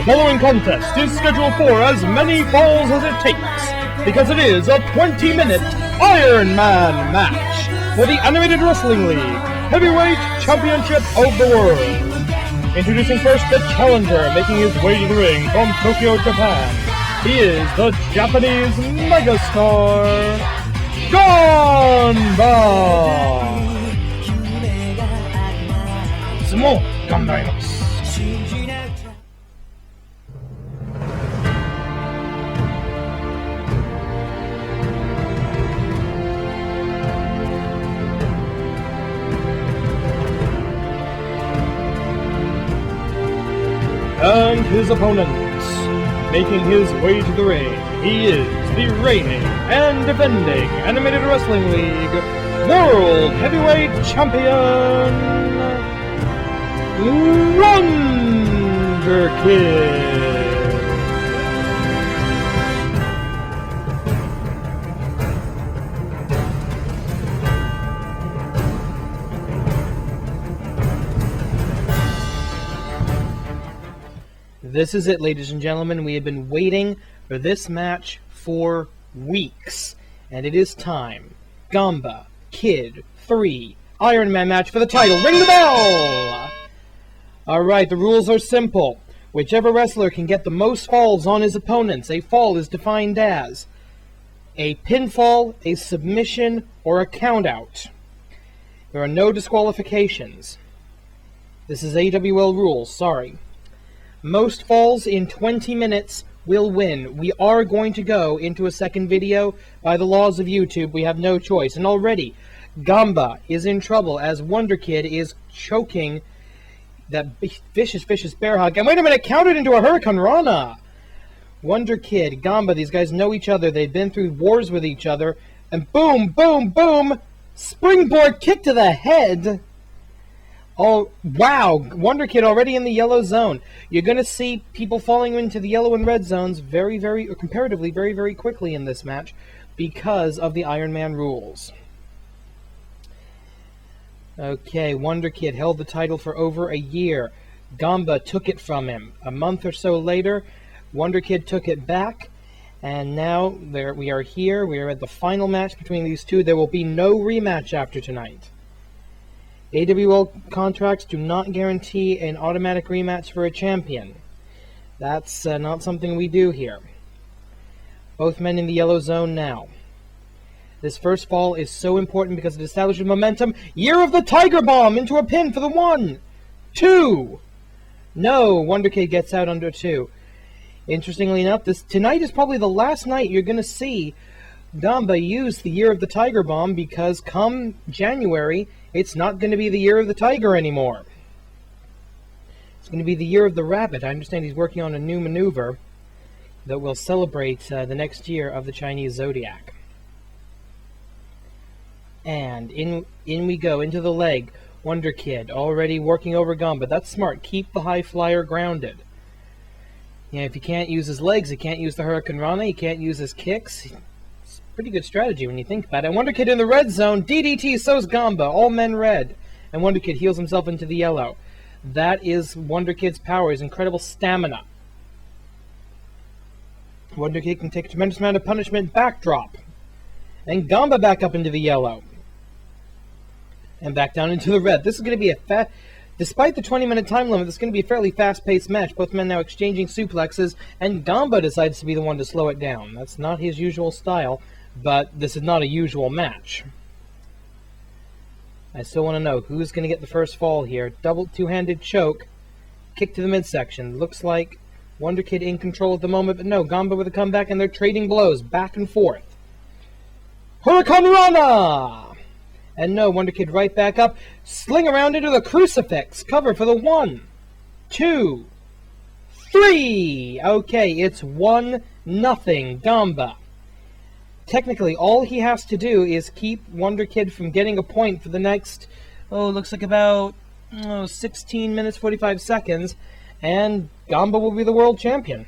The following contest is scheduled for as many falls as it takes, because it is a 20-minute Iron Man match for the Animated Wrestling League Heavyweight Championship of the World. Introducing first the challenger, making his way to the ring from Tokyo, Japan. He is the Japanese megastar, Ganba! もう頑張ります。And his opponent, making his way to the ring, he is the reigning and defending Animated Wrestling League World Heavyweight Champion, Wonder Kid. This is it, ladies and gentlemen. We have been waiting for this match for weeks, and it is time. Ganba, Kid 3, Iron Man match for the title. Ring the bell! Alright, the rules are simple. Whichever wrestler can get the most falls on his opponents. A fall is defined as a pinfall, a submission, or a countout. There are no disqualifications. This is AWL rules, sorry. Most falls in 20 minutes will win. We are going to go into a second video. By the laws of YouTube, we have no choice. And already, Ganba is in trouble as Wonder Kid is choking that vicious bear hug. And wait a minute, counted into a Hurricane Rana! Wonder Kid, Ganba, these guys know each other. They've been through wars with each other. And boom, boom, boom! Springboard kick to the head! Oh, wow! Wonder Kid already in the yellow zone. You're going to see people falling into the yellow and red zones comparatively very quickly in this match because of the Iron Man rules. Okay, Wonder Kid held the title for over a year. Ganba took it from him. A month or so later, Wonder Kid took it back, and now we are here. We are at the final match between these two. There will be no rematch after tonight. AWL contracts do not guarantee an automatic rematch for a champion. That's not something we do here. Both men in the yellow zone now. This first fall is so important because it establishes momentum. Year of the Tiger Bomb into a pin for the 1, 2. No, Wonder Kid gets out under 2. Interestingly enough, tonight is probably the last night you're going to see Ganba use the Year of the Tiger Bomb, because come January, it's not going to be the Year of the Tiger anymore. It's going to be the Year of the Rabbit. I understand he's working on a new maneuver that will celebrate the next year of the Chinese Zodiac. And in we go, into the leg. Wonder Kid already working over Ganba. That's smart. Keep the high flyer grounded. Yeah, if he can't use his legs, he can't use the Hurricane Rana, he can't use his kicks. It's a pretty good strategy when you think about it. Wonder Kid in the red zone. DDT, so's Ganba. All men red. And Wonder Kid heals himself into the yellow. That is Wonder Kid's power, his incredible stamina. Wonder Kid can take a tremendous amount of punishment. Backdrop. And Ganba back up into the yellow. And back down into the red. This is going to be a despite the 20-minute time limit, this is going to be a fairly fast-paced match. Both men now exchanging suplexes, and Ganba decides to be the one to slow it down. That's not his usual style, but this is not a usual match. I still want to know who's going to get the first fall here. Double two-handed choke, kick to the midsection. Looks like Wonder Kid in control at the moment, but no, Ganba with a comeback, and they're trading blows back and forth. Hurricane Rana! And no, Wonder Kid right back up. Sling around into the crucifix. Cover for the 1, 2, 3. Okay, it's 1-0 Ganba. Technically, all he has to do is keep Wonder Kid from getting a point for the next, looks like about 16 minutes, 45 seconds, and Ganba will be the world champion.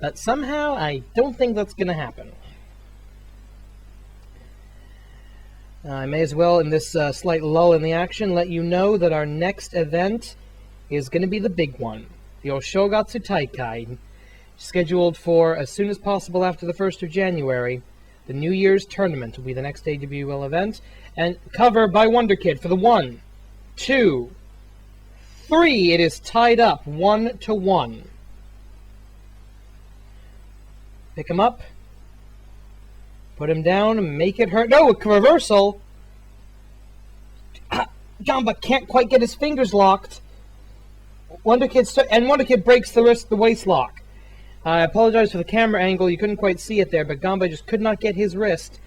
But somehow, I don't think that's going to happen. I may as well, in this slight lull in the action, let you know that our next event is going to be the big one. the Oshogatsu Taikai, scheduled for as soon as possible after the 1st of January. The New Year's tournament will be the next AWL event, and cover by Wonder Kid for the 1, 2, 3. It is tied up 1-1. Pick him up, put him down, make it hurt. No, a reversal. Ganba can't quite get his fingers locked. Wonder Kid breaks the waist lock. I apologize for the camera angle. You couldn't quite see it there, but Ganba just could not get his wrist.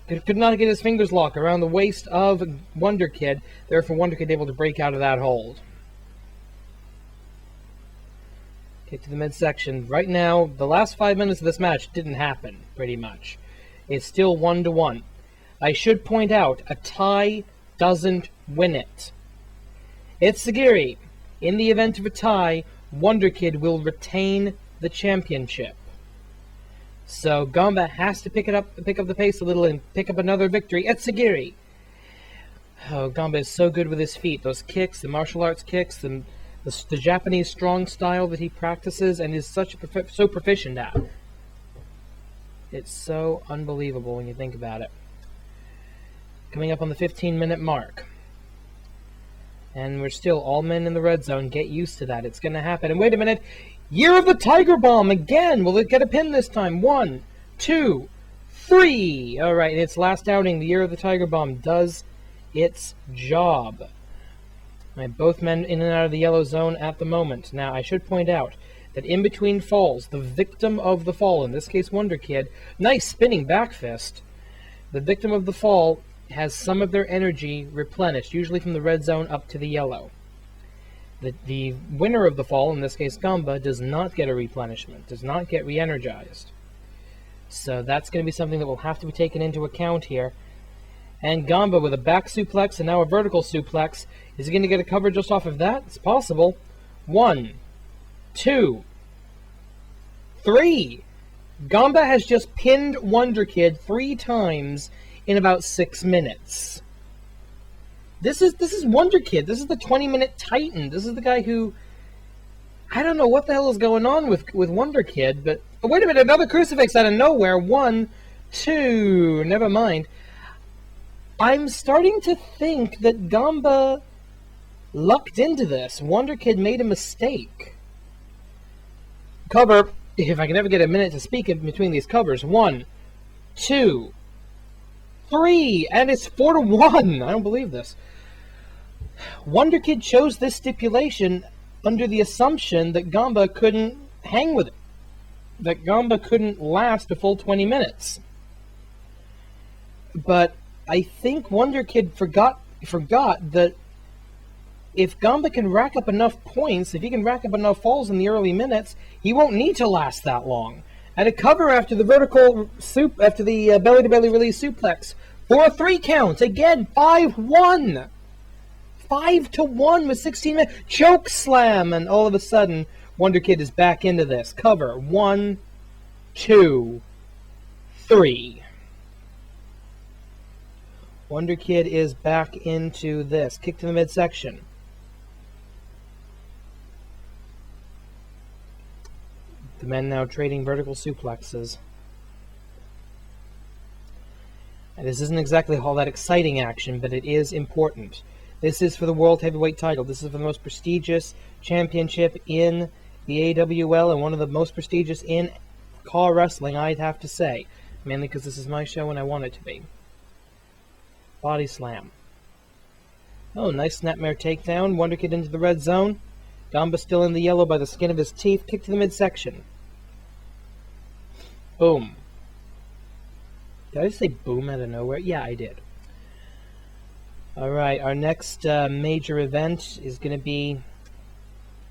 Could not get his fingers locked around the waist of Wonder Kid. Therefore, Wonder Kid able to break out of that hold. Kick to the midsection. Right now, the last 5 minutes of this match didn't happen, pretty much. It's still 1-1. I should point out, a tie doesn't win it. It's Sagiri. In the event of a tie, Wonder Kid will retain the championship. So Ganba has to pick up the pace a little and pick up another victory at Sagiri. Oh, Ganba is so good with his feet. Those kicks, the martial arts kicks, the Japanese strong style that he practices and is so proficient at. It's so unbelievable when you think about it. Coming up on the 15-minute mark. And we're still all men in the red zone. Get used to that. It's going to happen. And wait a minute. Year of the Tiger Bomb again. Will it get a pin this time? 1, 2, 3. All right. In its last outing, the Year of the Tiger Bomb does its job. Right, both men in and out of the yellow zone at the moment. Now, I should point out that in between falls, the victim of the fall, in this case Wonder Kid, nice spinning back fist. The victim of the fall has some of their energy replenished, usually from the red zone up to the yellow. The winner of the fall, in this case Ganba, does not get a replenishment, does not get re-energized. So that's going to be something that will have to be taken into account here. And Ganba with a back suplex and now a vertical suplex. Is he going to get a cover just off of that? It's possible. 1, 2, 3. Ganba has just pinned Wonder Kid 3 times in about 6 minutes. This is Wonder Kid. This is the 20-minute Titan. This is the guy who... I don't know what the hell is going on with Wonder Kid, but... Oh, wait a minute, another crucifix out of nowhere. 1, 2... Never mind. I'm starting to think that Ganba lucked into this. Wonder Kid made a mistake. Cover, if I can ever get a minute to speak in between these covers. 1, 2, 3, and it's 4-1. I don't believe this. Wonder Kid chose this stipulation under the assumption that Ganba couldn't hang with it. That Ganba couldn't last a full 20 minutes. But I think Wonder Kid forgot that if Ganba can rack up enough points, if he can rack up enough falls in the early minutes, he won't need to last that long. And a cover after the belly-to-belly release suplex for a 3 count. Again, 5-1. 5-1 with 16 minutes. Choke slam, and all of a sudden, Wonder Kid is back into this. Cover. 1, 2, 3. Wonder Kid is back into this. Kick to the midsection. The men now trading vertical suplexes. And this isn't exactly all that exciting action, but it is important. This is for the World Heavyweight title. This is for the most prestigious championship in the AWL and one of the most prestigious in car wrestling, I'd have to say. Mainly because this is my show and I want it to be. Body slam. Oh, nice snapmare takedown. Wonder Kid into the red zone. Ganba still in the yellow by the skin of his teeth. Kick to the midsection. Boom. Did I just say boom out of nowhere? Yeah, I did. Alright, our next major event is going to be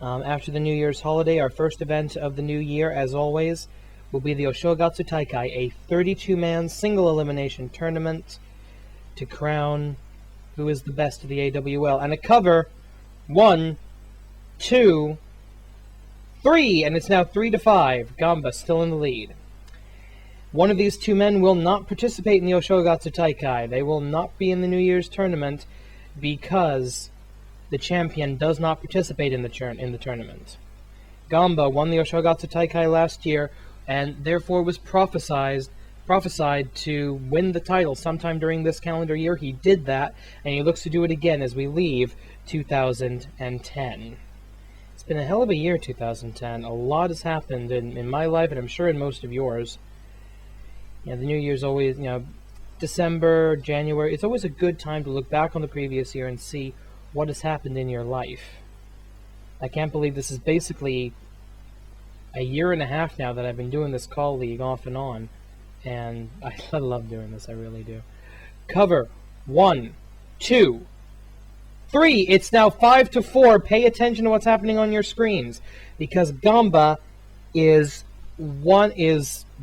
after the New Year's holiday. Our first event of the new year, as always, will be the Oshogatsu Taikai, a 32-man single elimination tournament to crown who is the best of the AWL. And a cover, 1, 2, 3, and it's now 3-5. Ganba still in the lead. One of these 2 men will not participate in the Oshogatsu Taikai. They will not be in the New Year's tournament because the champion does not participate in the tournament. Ganba won the Oshogatsu Taikai last year, and therefore was prophesied to win the title sometime during this calendar year. He did that, and he looks to do it again as we leave 2010. It's been a hell of a year, 2010. A lot has happened in my life, and I'm sure in most of yours. The New Year's always, December, January, it's always a good time to look back on the previous year and see what has happened in your life. I can't believe this is basically a year and a half now that I've been doing this call league off and on, and I love doing this, I really do. Cover 1, 2, 3. It's now 5-4. Pay attention to what's happening on your screens, because Ganba is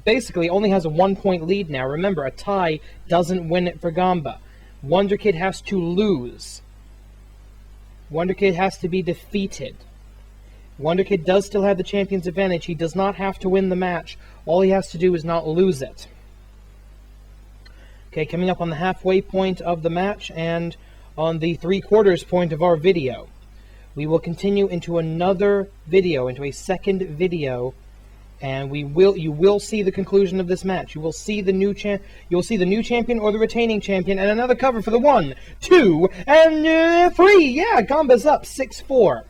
basically only has a 1-point lead now. Remember, a tie doesn't win it for Ganba. Wonder Kid has to lose. Wonder Kid has to be defeated. Wonder Kid does still have the champion's advantage. He does not have to win the match. All he has to do is not lose it. Okay, coming up on the halfway point of the match and on the 3/4 point of our video, we will continue into another video, into a second video, and you will see the conclusion of this match. You will see the new champion or the retaining champion, and another cover for the 1, 2, and 3. Yeah, Ganba's up 6-4.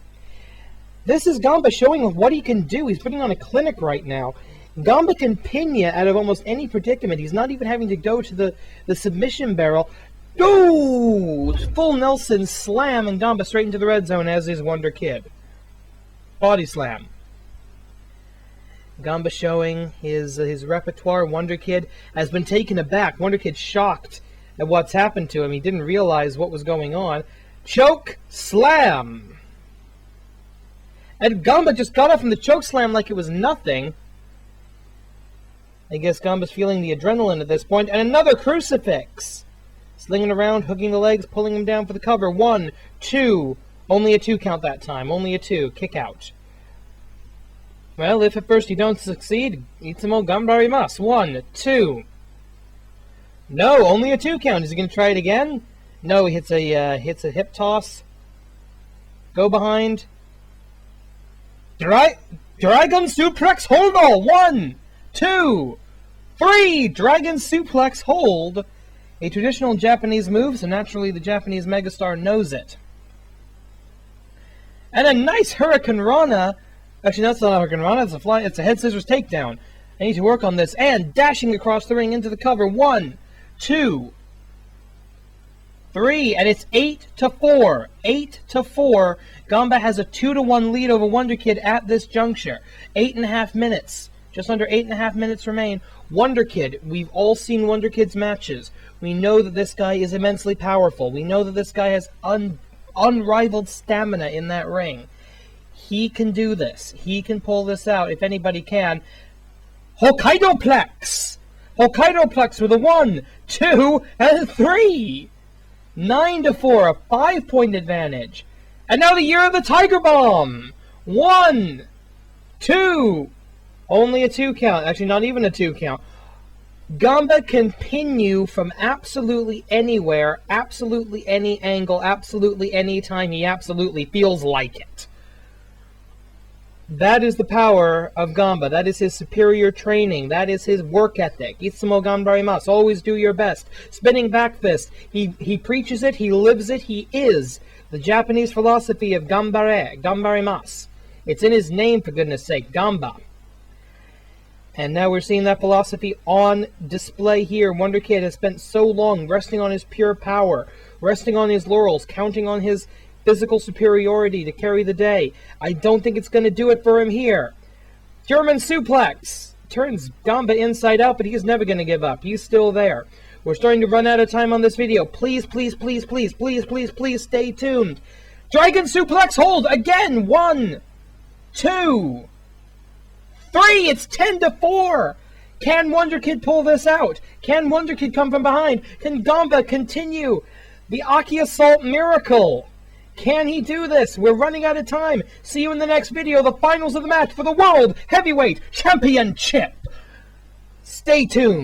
This is Ganba showing what he can do. He's putting on a clinic right now. Ganba can pin you out of almost any predicament. He's not even having to go to the submission barrel. Ooh! Full Nelson slam, and Ganba straight into the red zone, as is Wonder Kid. Body slam. Ganba showing his repertoire. Wonder Kid has been taken aback. Wonder Kid shocked at what's happened to him. He didn't realize what was going on. Choke slam! And Ganba just got up from the choke slam like it was nothing. I guess Ganba's feeling the adrenaline at this point. And another crucifix! Slinging around, hooking the legs, pulling him down for the cover. 1, 2. Only a 2 count that time. Only a 2. Kick out. Well, if at first you don't succeed, Itsumo Ganbarimasu. 1, 2. No, only a 2 count. Is he going to try it again? No, he hits a hip toss. Go behind. Dragon suplex hold all. 1, 2, 3. Dragon suplex hold. A traditional Japanese move, so naturally the Japanese megastar knows it. And a nice Hurricane Rana. Actually, that's not a Hurricane Rana. It's a head scissors takedown. I need to work on this. And dashing across the ring into the cover. 1, 2, 3, and it's 8-4. 8-4. Ganba has a 2-1 lead over Wonder Kid at this juncture. 8.5 minutes. Just under 8.5 minutes remain. Wonder Kid. We've all seen Wonder Kid's matches. We know that this guy is immensely powerful. We know that this guy has unrivaled stamina in that ring. He can do this. He can pull this out, if anybody can. Hokkaido-plex! Hokkaido-plex with a 1, 2, and 3! 9-4, a 5-point advantage. And now the year of the Tiger Bomb. 1, 2, only a 2 count. Actually, not even a 2 count. Ganba can pin you from absolutely anywhere, absolutely any angle, absolutely any time he absolutely feels like it. That is the power of Ganba. That is his superior training. That is his work ethic. Itsumo ganbarimasu. Always do your best. Spinning back fist. He preaches it. He lives it. He is the Japanese philosophy of ganbare, ganbarimasu. It's in his name, for goodness sake, Ganba. And now we're seeing that philosophy on display here. Wonder Kid has spent so long resting on his pure power, resting on his laurels, counting on his physical superiority to carry the day. I don't think it's going to do it for him here. German suplex. Turns Ganba inside out, but he's never going to give up. He's still there. We're starting to run out of time on this video. Please, please, please, please, please, please, please stay tuned. Dragon suplex hold again. 1, 2, 3. It's 10-4. Can Wonder Kid pull this out? Can Wonder Kid come from behind? Can Ganba continue the Aki Assault miracle? Can he do this? We're running out of time. See you in the next video, the finals of the match for the World Heavyweight Championship. Stay tuned.